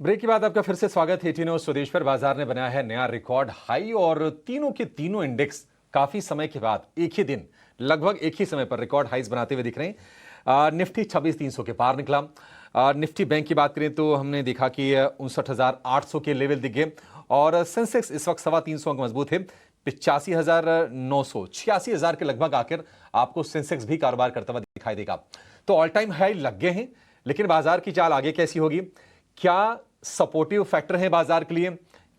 Break के बाद आपका फिर से स्वागत है। 18 स्वदेश पर बाजार ने बनाया है नया रिकॉर्ड हाई और तीनों के तीनों इंडेक्स काफी समय के बाद एक ही दिन लगभग एक ही समय पर रिकॉर्ड हाइज बनाते हुए दिख रहे हैं। निफ्टी 26,300 के पार निकला। निफ्टी बैंक की बात करें तो हमने देखा कि 59,800 के लेवल दिख गए और सेंसेक्स इस वक्त 325 अंक मजबूत है। 85,900 86,000 के लगभग आकर आपको सेंसेक्स भी कारोबार करता हुआ दिखाई देगा। तो ऑल टाइम हाई लग गए हैं, लेकिन बाजार की चाल आगे कैसी होगी? क्या सपोर्टिव फैक्टर हैं बाजार के लिए?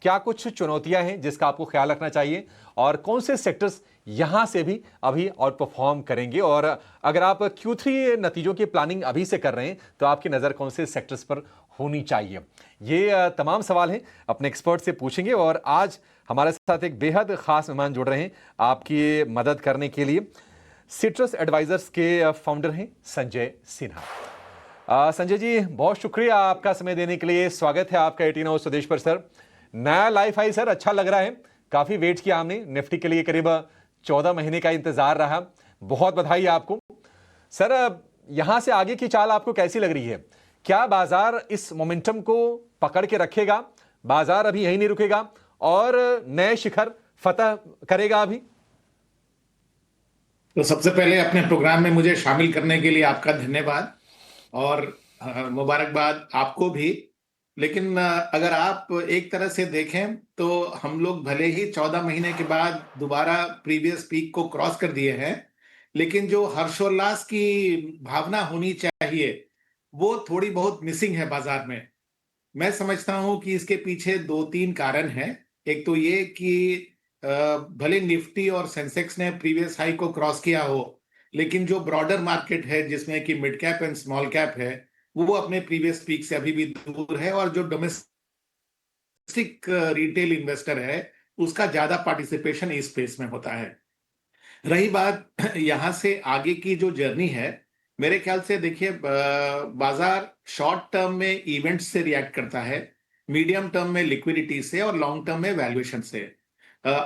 क्या कुछ चुनौतियां हैं जिसका आपको ख्याल रखना चाहिए? और कौन से सेक्टर्स यहां से भी अभी आउट परफॉर्म करेंगे? और अगर आप Q3 नतीजों की प्लानिंग अभी से कर रहे हैं तो आपकी नजर कौन से सेक्टर्स पर होनी चाहिए? ये तमाम सवाल हैं अपने एक्सपर्ट से पूछेंगे। और आज हमारे साथ एक बेहद खास मेहमान जुड़ रहे हैं आपकी मदद करने के लिए। सिट्रस एडवाइजर्स के फाउंडर हैं संजय सिन्हा। संजय जी, बहुत शुक्रिया आपका समय देने के लिए। स्वागत है आपका 18 स्वदेश पर। सर, नया लाइफ हाई सर, अच्छा लग रहा है। काफी वेट किया हमने निफ्टी के लिए, करीब 14 महीने का इंतजार रहा। बहुत बधाई आपको सर। यहां से आगे की चाल आपको कैसी लग रही है? क्या बाजार इस मोमेंटम को पकड़ के रखेगा? बाजार अभी यहीं नहीं रुकेगा और नए शिखर फतह करेगा अभी? तो सबसे पहले अपने प्रोग्राम में मुझे शामिल करने के लिए आपका धन्यवाद और मुबारकबाद आपको भी। लेकिन अगर आप एक तरह से देखें तो हम लोग भले ही 14 महीने के बाद दोबारा प्रीवियस पीक को क्रॉस कर दिए हैं, लेकिन जो हर्षोल्लास की भावना होनी चाहिए वो थोड़ी बहुत मिसिंग है बाजार में। मैं समझता हूं कि इसके पीछे दो तीन कारण हैं। एक तो ये कि भले निफ्टी और सेंसेक्स ने प्रीवियस हाई को क्रॉस किया हो, लेकिन जो ब्रॉडर मार्केट है जिसमें कि mid cap and small cap है वो अपने प्रीवियस पीक से अभी भी दूर है, और जो डोमेस्टिक रिटेल इन्वेस्टर है उसका ज्यादा पार्टिसिपेशन इस स्पेस में होता है। रही बात यहां से आगे की जो जर्नी है, मेरे ख्याल से देखिए, बाजार शॉर्ट टर्म में इवेंट्स से रिएक्ट करता है, मीडियम टर्म में लिक्विडिटी से और लॉन्ग टर्म में वैल्यूएशन से।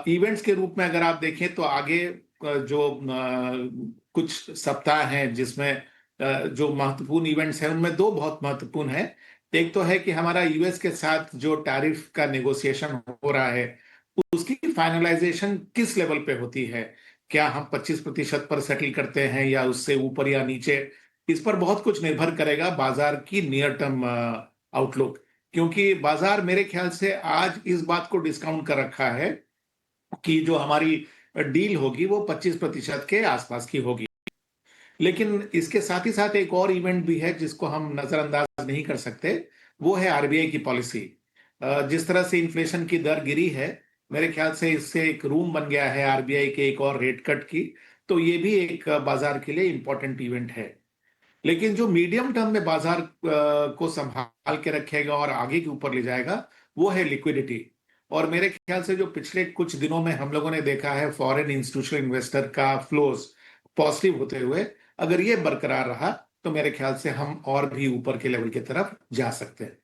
इवेंट्स के रूप में अगर आप देखें तो आगे जो कुछ सप्ताह हैं जिसमें जो महत्वपूर्ण इवेंट्स हैं उनमें दो बहुत महत्वपूर्ण है। एक तो है कि हमारा यूएस के साथ जो टैरिफ का नेगोशिएशन हो रहा है उसकी फाइनलाइजेशन किस लेवल पे होती है। क्या हम 25% पर सेटल करते हैं या उससे ऊपर या नीचे, इस पर बहुत कुछ निर्भर करेगा बाजार की नियर टर्म आउटलुक। क्योंकि बाजार मेरे ख्याल से आज इस बात को डिस्काउंट कर रखा है कि जो हमारी डील होगी वो 25% के आसपास की होगी। लेकिन इसके साथ ही साथ एक और इवेंट भी है जिसको हम नजरअंदाज नहीं कर सकते, वो है आरबीआई की पॉलिसी। जिस तरह से इन्फ्लेशन की दर गिरी है, मेरे ख्याल से इससे एक रूम बन गया है आरबीआई के एक और रेट कट की। तो ये भी एक बाजार के लिए इंपॉर्टेंट इवेंट है। लेकिन जो मीडियम टर्म में बाजार को संभाल के रखेगा और आगे के ऊपर ले जाएगा वो है लिक्विडिटी। और मेरे ख्याल से जो पिछले कुछ दिनों में हम लोगों ने देखा है फॉरेन इंस्टीट्यूशनल इन्वेस्टर का फ्लोज पॉजिटिव होते हुए, अगर ये बरकरार रहा तो मेरे ख्याल से हम और भी ऊपर के लेवल की तरफ जा सकते हैं।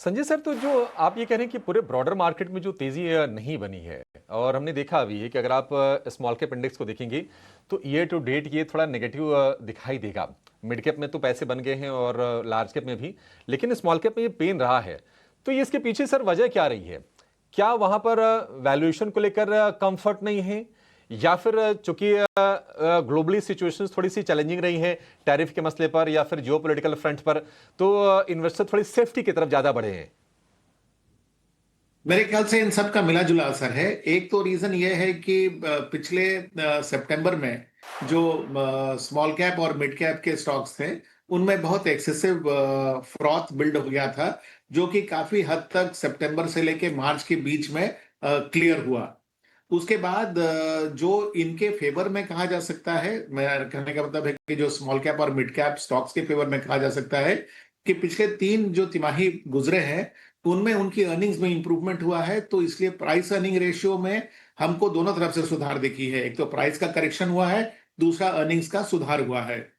संजय सर, तो जो आप ये कह रहे हैं कि पूरे ब्रॉडर मार्केट में जो तेजी नहीं बनी है, और हमने देखा अभी है कि अगर आप स्मॉल कैप इंडेक्स को देखेंगे तो ईयर टू डेट ये थोड़ा नेगेटिव दिखाई देगा। मिड कैप में तो पैसे बन गए हैं और लार्ज कैप में भी, लेकिन स्मॉल कैप में ये पेन रहा है। तो ये इसके पीछे सर वजह क्या रही है? क्या वहां पर वैल्यूएशन को लेकर कंफर्ट नहीं है, या फिर चूंकि ग्लोबली सिचुएशंस थोड़ी सी चैलेंजिंग रही हैं टैरिफ के मसले पर या फिर जियोपॉलिटिकल फ्रंट पर, तो इन्वेस्टर थोड़ी सेफ्टी की तरफ ज्यादा बढ़े हैं? मेरे ख्याल से इन सब का मिला जुला असर है। एक तो रीजन ये है कि पिछले सितंबर में जो स्मॉल कैप और मिड कैप के स्टॉक्स थे उनमें बहुत एक्सेसिव फ्रॉथ बिल्ड हो गया था, जो कि काफी हद तक सितंबर से लेके मार्च के बीच में क्लियर हुआ। उसके बाद जो इनके फेवर में कहा जा सकता है, मेरा कहने का मतलब है कि जो स्मॉल कैप और मिड कैप स्टॉक्स के फेवर में कहा जा सकता है कि पिछले तीन जो तिमाही गुजरे हैं उनमें उनकी अर्निंग्स में इंप्रूवमेंट हुआ है। तो इसलिए प्राइस अर्निंग रेशियो में हमको दोनों तरफ से सुधार दिखी है। एक तो प्राइस का करेक्शन हुआ है, दूसरा अर्निंग्स का सुधार हुआ है।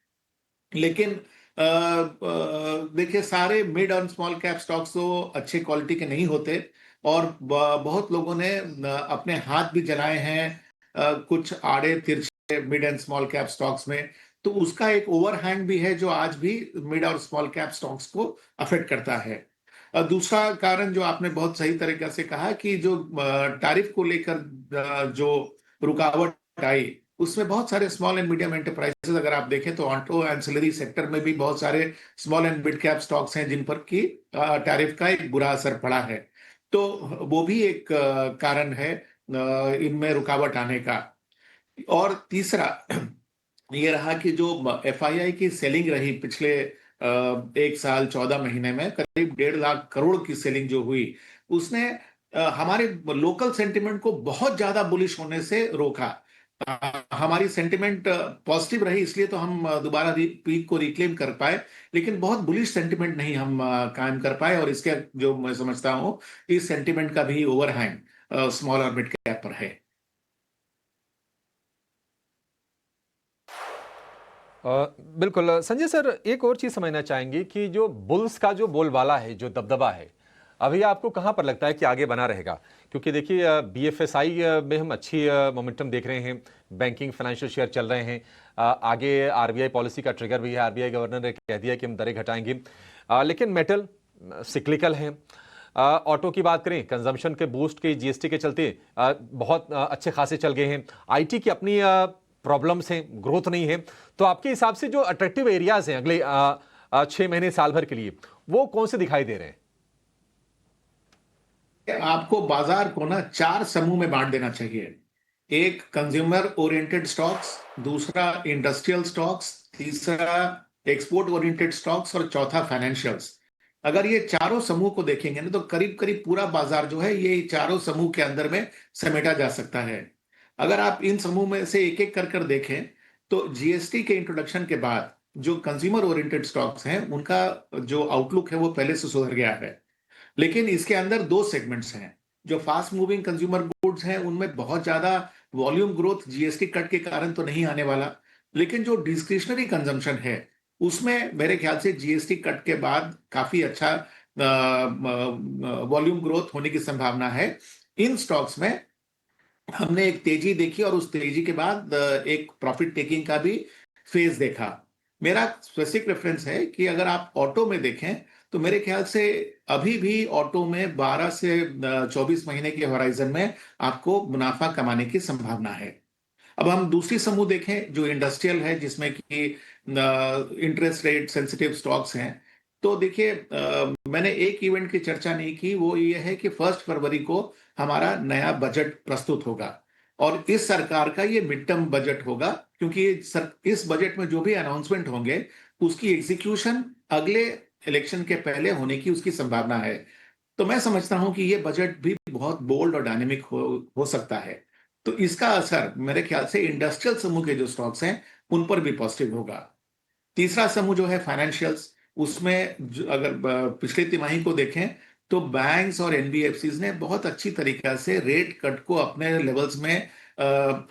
लेकिन देखिए, सारे मिड और स्मॉल कैप स्टॉक्स तो अच्छे क्वालिटी के नहीं होते, और बहुत लोगों ने अपने हाथ भी जलाए हैं कुछ आड़े तिरछे mid and small cap stocks में। तो उसका एक ओवरहैंग भी है जो आज भी मिड और स्मॉल कैप स्टॉक्स को अफेक्ट करता है। दूसरा कारण जो आपने बहुत सही तरीके से कहा कि जो टैरिफ को लेकर जो रुकावट आई, उसमें बहुत सारे स्मॉल एंड मीडियम एंटरप्राइजेस, अगर आप देखें तो ऑटो एंसिलरी सेक्टर में भी बहुत सारे small and mid cap stocks हैं जिन पर की टैरिफ का एक बुरा असर पड़ा है। तो वो भी एक कारण है इनमें रुकावट आने का। और तीसरा ये रहा कि जो एफआईआई की सेलिंग रही पिछले 1 साल 14 महीने में, करीब 1.5 लाख करोड़ की सेलिंग जो हुई, उसने हमारे लोकल सेंटिमेंट को बहुत ज्यादा बुलिश होने से रोका। हमारी सेंटिमेंट पॉजिटिव रही, इसलिए तो हम दोबारा पीक को रिक्लेम कर पाए, लेकिन बहुत बुलिश सेंटिमेंट नहीं हम कायम कर पाए, और इसके जो मैं समझता हूं इस सेंटिमेंट का भी ओवरहैंग स्मॉल और मिड कैप पर है। बिल्कुल संजय सर, एक और चीज समझना चाहेंगे कि जो बुल्स का जो बोलबाला है, जो दबदबा है, अभी आपको कहां पर लगता है कि आगे बना रहेगा? क्योंकि देखिए बीएफएसआई में हम अच्छी मोमेंटम देख रहे हैं, बैंकिंग फाइनेंशियल शेयर चल रहे हैं, आगे आरबीआई पॉलिसी का ट्रिगर भी है, आरबीआई गवर्नर ने कह दिया कि हम दरें घटाएंगे, लेकिन मेटल सिक्लिकल है। ऑटो की बात करें, कंजम्पशन के बूस्ट के जीएसटी के चलते बहुत अच्छे खासे चल गए हैं। आईटी की अपनी प्रॉब्लम्स हैं, ग्रोथ नहीं है। तो आपके हिसाब से जो अट्रैक्टिव एरियाज हैं अगले 6 महीने साल भर के लिए, वो कौन से दिखाई दे रहे हैं? आपको बाजार को ना 4 समूह में बांट देना चाहिए। एक कंज्यूमर ओरिएंटेड स्टॉक्स, दूसरा इंडस्ट्रियल स्टॉक्स, तीसरा एक्सपोर्ट ओरिएंटेड स्टॉक्स और चौथा फाइनेंशियल्स। अगर ये चारों समूह को देखेंगे ना तो करीब करीब पूरा बाजार जो है ये चारों समूह के अंदर में समेटा जा सकता है। अगर आप इन समूह में से एक एक कर कर देखें तो जीएसटी के इंट्रोडक्शन के बाद जो कंज्यूमर ओरिएंटेड स्टॉक्स हैं उनका जो आउटलुक है वो पहले से सुधर गया है। लेकिन इसके अंदर 2 सेगमेंट्स हैं। जो फास्ट मूविंग कंज्यूमर गुड्स हैं उनमें बहुत ज्यादा वॉल्यूम ग्रोथ जीएसटी कट के कारण तो नहीं आने वाला, लेकिन जो डिस्क्रिशनरी कंजम्पशन है उसमें मेरे ख्याल से जीएसटी कट के बाद काफी अच्छा वॉल्यूम ग्रोथ होने की संभावना है। इन स्टॉक्स में हमने एक तेजी देखी और उस तेजी के बाद एक प्रॉफिट टेकिंग का भी फेज देखा। मेरा स्पेसिफिक रेफरेंस है कि अगर आप ऑटो में देखें तो मेरे ख्याल से अभी भी ऑटो में 12 से 24 महीने के होराइजन में आपको मुनाफा कमाने की संभावना है। अब हम दूसरी समूह देखें जो इंडस्ट्रियल है, जिसमें कि इंटरेस्ट रेट सेंसिटिव स्टॉक्स हैं। तो देखिए मैंने एक इवेंट की चर्चा नहीं की, वो ये है कि 1 फरवरी को हमारा नया बजट प्रस्तुत होगा और इस सरकार का ये मिड टर्म बजट होगा, क्योंकि इस बजट में जो भी अनाउंसमेंट होंगे उसकी एग्जीक्यूशन अगले इलेक्शन के पहले होने की उसकी संभावना है। तो मैं समझता हूं कि ये बजट भी बहुत बोल्ड और डायनेमिक हो सकता है। तो इसका असर मेरे ख्याल से इंडस्ट्रियल समूह के जो स्टॉक्स हैं उन पर भी पॉजिटिव होगा। तीसरा समूह जो है फाइनेंशियल्स, उसमें अगर पिछले तिमाही को देखें तो बैंक्स और एनबीएफसीज ने बहुत अच्छी तरीका से रेट कट को अपने लेवल्स में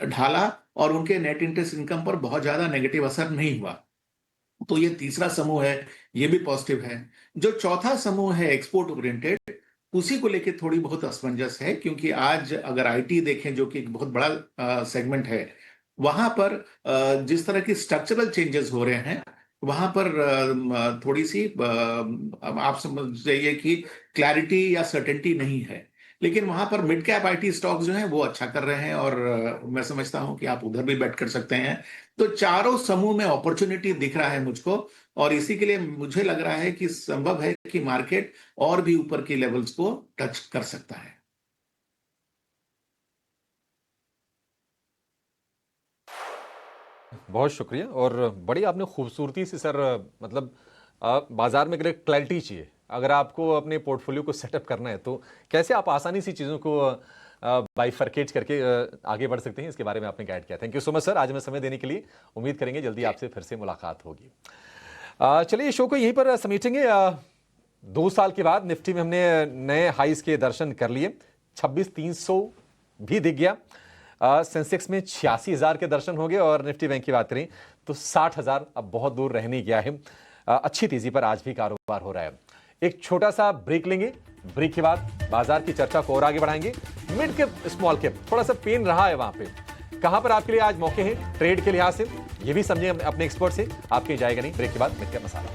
ढाला और उनके नेट इंटरेस्ट इनकम पर बहुत ज्यादा नेगेटिव असर नहीं हुआ। तो ये तीसरा समूह है, ये भी पॉजिटिव है। जो चौथा समूह है एक्सपोर्ट ओरिएंटेड, उसी को लेके थोड़ी बहुत असमंजस है, क्योंकि आज अगर आईटी देखें जो कि एक बहुत बड़ा सेगमेंट है, वहां पर जिस तरह की स्ट्रक्चरल चेंजेस हो रहे हैं वहां पर थोड़ी सी आप समझ जाइए कि क्लैरिटी या सर्टेनिटी नहीं है। लेकिन वहां पर मिड कैप आईटी स्टॉक्स जो हैं वो अच्छा कर रहे हैं और मैं समझता हूं कि आप उधर भी बैट कर सकते हैं। तो चारों समूह में अपॉर्चुनिटी दिख रहा है मुझको, और इसी के लिए मुझे लग रहा है कि संभव है कि मार्केट और भी ऊपर की लेवल्स को टच कर सकता है। बहुत शुक्रिया। और बड़ी आपने खूबसूरती से सर, मतलब बाजार में अगर क्लैरिटी चाहिए, अगर आपको अपने पोर्टफोलियो को सेटअप करना है तो कैसे आप आसानी से चीज़ों को बाइफरकेट करके आगे बढ़ सकते हैं, इसके बारे में आपने गाइड किया। Thank you so much sir, आज हमें समय देने के लिए। उम्मीद करेंगे जल्दी आपसे फिर से मुलाकात होगी। चलिए शो को यहीं पर समेटेंगे। 2 साल के बाद निफ्टी में हमने नए हाइस के दर्शन कर लिए, 26,300 भी दिख गया। सेंसेक्स में 86,000 के दर्शन हो गए और निफ्टी बैंक की बात करें तो 60,000 अब बहुत दूर रह नहीं गया है। अच्छी तेजी पर आज भी कारोबार हो रहा है। एक छोटा सा ब्रेक लेंगे, ब्रेक के बाद बाजार की चर्चा को और आगे बढ़ाएंगे। मिड कैप स्मॉल कैप थोड़ा सा पेन रहा है वहां पे, कहां पर आपके लिए आज मौके हैं ट्रेड के लिहाज से, ये भी समझें अपने एक्सपर्ट से। आपके जाएगा नहीं, ब्रेक के बाद मिलकर मसाला।